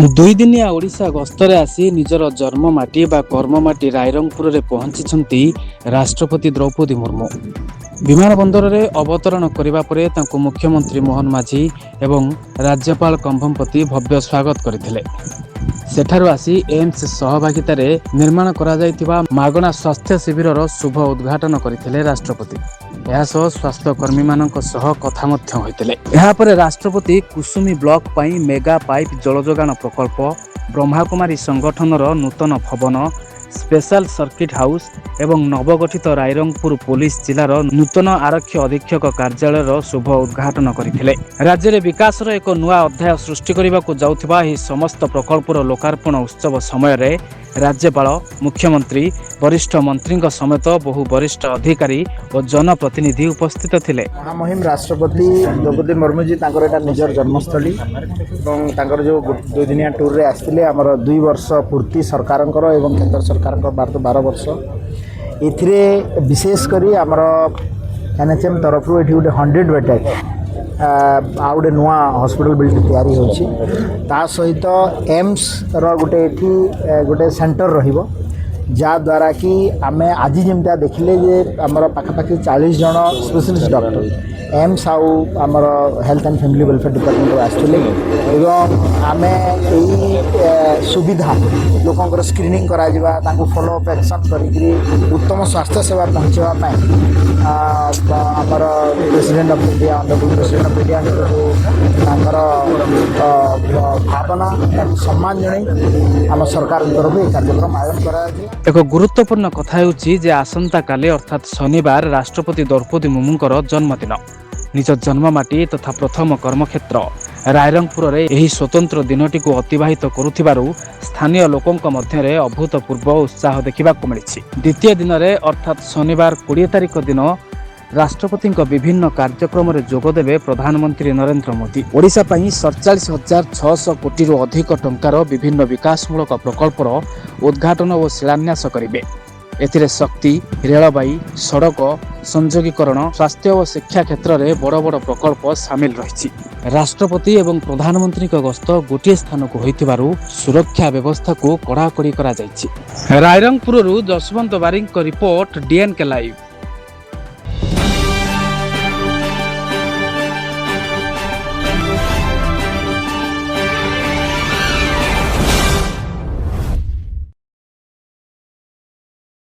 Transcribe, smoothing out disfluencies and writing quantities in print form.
ଦୁଇ ଦିନିଆ ଓଡ଼ିଶା ଗସ୍ତରେ ଆସି ନିଜର ଜନ୍ମମାଟି ବା କର୍ମମାଟି ରାଇରଙ୍ଗପୁରରେ ପହଞ୍ଚିଛନ୍ତି ରାଷ୍ଟ୍ରପତି ଦ୍ରୌପଦୀ ମୁର୍ମୁ। ବିମାନ ବନ୍ଦରରେ ଅବତରଣ କରିବା ପରେ ତାଙ୍କୁ ମୁଖ୍ୟମନ୍ତ୍ରୀ ମୋହନ ମାଝୀ ଏବଂ ରାଜ୍ୟପାଳ କମ୍ଭମପତି ଭବ୍ୟ ସ୍ୱାଗତ କରିଥିଲେ। ସେଠାରୁ ଆସି ଏମ୍ସ ସହଭାଗିତାରେ ନିର୍ମାଣ କରାଯାଇଥିବା ମାଗଣା ସ୍ୱାସ୍ଥ୍ୟ ଶିବିରର ଶୁଭ ଉଦ୍ଘାଟନ କରିଥିଲେ ରାଷ୍ଟ୍ରପତି। ଏହାସହ ସ୍ୱାସ୍ଥ୍ୟକର୍ମୀମାନଙ୍କ ସହ କଥା ମଧ୍ୟ ହୋଇଥିଲେ। ଏହାପରେ ରାଷ୍ଟ୍ରପତି କୁସୁମୀ ବ୍ଲକ ପାଇଁ ମେଗା ପାଇପ୍ ଜଳ ଯୋଗାଣ ପ୍ରକଳ୍ପ, ବ୍ରହ୍ମାକୁମାରୀ ସଂଗଠନର ନୂତନ ଭବନ, ସ୍ପେଶାଲ ସର୍କିଟ୍ ହାଉସ୍ ଏବଂ ନବଗଠିତ ରାଇରଙ୍ଗପୁର ପୋଲିସ ଜିଲ୍ଲାର ନୂତନ ଆରକ୍ଷୀ ଅଧୀକ୍ଷକ କାର୍ଯ୍ୟାଳୟର ଶୁଭ ଉଦ୍ଘାଟନ କରିଥିଲେ। ରାଜ୍ୟରେ ବିକାଶର ଏକ ନୂଆ ଅଧ୍ୟାୟ ସୃଷ୍ଟି କରିବାକୁ ଯାଉଥିବା ଏହି ସମସ୍ତ ପ୍ରକଳ୍ପର ଲୋକାର୍ପଣ ଉତ୍ସବ ସମୟରେ ରାଜ୍ୟପାଳ, ମୁଖ୍ୟମନ୍ତ୍ରୀ, ବରିଷ୍ଠ ମନ୍ତ୍ରୀଙ୍କ ସମେତ ବହୁ ବରିଷ୍ଠ ଅଧିକାରୀ ଓ ଜନପ୍ରତିନିଧି ଉପସ୍ଥିତ ଥିଲେ। ମହାମହିମ ରାଷ୍ଟ୍ରପତି ଦ୍ରୌପଦୀ ମୁର୍ମୁଜୀ ତାଙ୍କର ଏଇଟା ନିଜର ଜନ୍ମସ୍ଥଳୀ ଏବଂ ତାଙ୍କର ଯେଉଁ 2 ଦିନିଆ ଟୁର୍ରେ ଆସିଥିଲେ ଆମର 2 ବର୍ଷ ପୂର୍ତ୍ତି ସରକାରଙ୍କର ଏବଂ କେନ୍ଦ୍ର ସରକାରଙ୍କ 12 ବର୍ଷ ଏଥିରେ ବିଶେଷ କରି ଆମର NHM ତରଫରୁ ଏଠି ଗୋଟେ 100 ବେଡ୍ ଆଉ ଗୋଟେ ନୂଆ ହସ୍ପିଟାଲ ବିଲ୍ଡିଂ ତିଆରି ହେଉଛି। ତା ସହିତ ଏମ୍ସର ଗୋଟେ ଏଠି ଗୋଟେ ସେଣ୍ଟର ରହିବ, ଯାଦ୍ୱାରା କି ଆମେ ଆଜି ଯେମିତିଆ ଦେଖିଲେ ଯେ ଆମର ପାଖାପାଖି 40 ଜଣ ସ୍ପେଶାଲିଷ୍ଟ ଡକ୍ଟର ଏମ୍ସ ଆଉ ଆମର ହେଲ୍ଥ ଆଣ୍ଡ ଫ୍ୟାମିଲି ୱେଲଫେୟାର ଡିପାର୍ଟମେଣ୍ଟରୁ ଆସିଥିଲେ ଏବଂ ଆମେ ଏଇ ସୁବିଧା ଲୋକଙ୍କର ସ୍କ୍ରିନିଂ କରାଯିବା, ତାଙ୍କୁ ଫଲୋ ଅପ୍ ଆକ୍ସନ୍ କରିକି ଉତ୍ତମ ସ୍ୱାସ୍ଥ୍ୟ ସେବା ପହଞ୍ଚାଇବା ପାଇଁ ଆମର president of India, honourable president of India ତାଙ୍କର ଭାବନା ତାଙ୍କୁ ସମ୍ମାନ ଜଣାଇ ଆମ ସରକାରଙ୍କ ତରଫରୁ ଏହି କାର୍ଯ୍ୟକ୍ରମ ଆୟୋଜନ କରାଯାଉଛି। ଏକ ଗୁରୁତ୍ୱପୂର୍ଣ୍ଣ କଥା ହେଉଛି ଯେ ଆସନ୍ତାକାଲି ଅର୍ଥାତ୍ ଶନିବାର ରାଷ୍ଟ୍ରପତି ଦ୍ରୌପଦୀ ମୁର୍ମୁଙ୍କର ଜନ୍ମଦିନ। ନିଜ ଜନ୍ମମାଟି ତଥା ପ୍ରଥମ କର୍ମକ୍ଷେତ୍ର ରାଇରଙ୍ଗପୁରରେ ଏହି ସ୍ୱତନ୍ତ୍ର ଦିନଟିକୁ ଅତିବାହିତ କରୁଥିବାରୁ ସ୍ଥାନୀୟ ଲୋକଙ୍କ ମଧ୍ୟରେ ଅଭୂତପୂର୍ବ ଉତ୍ସାହ ଦେଖିବାକୁ ମିଳିଛି। ଦ୍ୱିତୀୟ ଦିନରେ ଅର୍ଥାତ୍ ଶନିବାର 20 ତାରିଖ ଦିନ ରାଷ୍ଟ୍ରପତିଙ୍କ ବିଭିନ୍ନ କାର୍ଯ୍ୟକ୍ରମରେ ଯୋଗଦେବେ ପ୍ରଧାନମନ୍ତ୍ରୀ ନରେନ୍ଦ୍ର ମୋଦି। ଓଡ଼ିଶା ପାଇଁ 47,600 କୋଟିରୁ ଅଧିକ ଟଙ୍କାର ବିଭିନ୍ନ ବିକାଶମୂଳକ ପ୍ରକଳ୍ପର ଉଦ୍ଘାଟନ ଓ ଶିଳାନ୍ୟାସ କରିବେ। ଏଥିରେ ଶକ୍ତି, ରେଳବାଇ, ସଡ଼କ ସଂଯୋଗୀକରଣ, ସ୍ୱାସ୍ଥ୍ୟ ଓ ଶିକ୍ଷା କ୍ଷେତ୍ରରେ ବଡ଼ ବଡ଼ ପ୍ରକଳ୍ପ ସାମିଲ ରହିଛି। ରାଷ୍ଟ୍ରପତି ଏବଂ ପ୍ରଧାନମନ୍ତ୍ରୀଙ୍କ ଗସ୍ତ ଗୋଟିଏ ସ୍ଥାନକୁ ହୋଇଥିବାରୁ ସୁରକ୍ଷା ବ୍ୟବସ୍ଥାକୁ କଡ଼ାକଡ଼ି କରାଯାଇଛି। ରାଇରଙ୍ଗପୁରରୁ ଯଶବନ୍ତ ବାରିକଙ୍କ ରିପୋର୍ଟ, DNK ଲାଇଭ୍।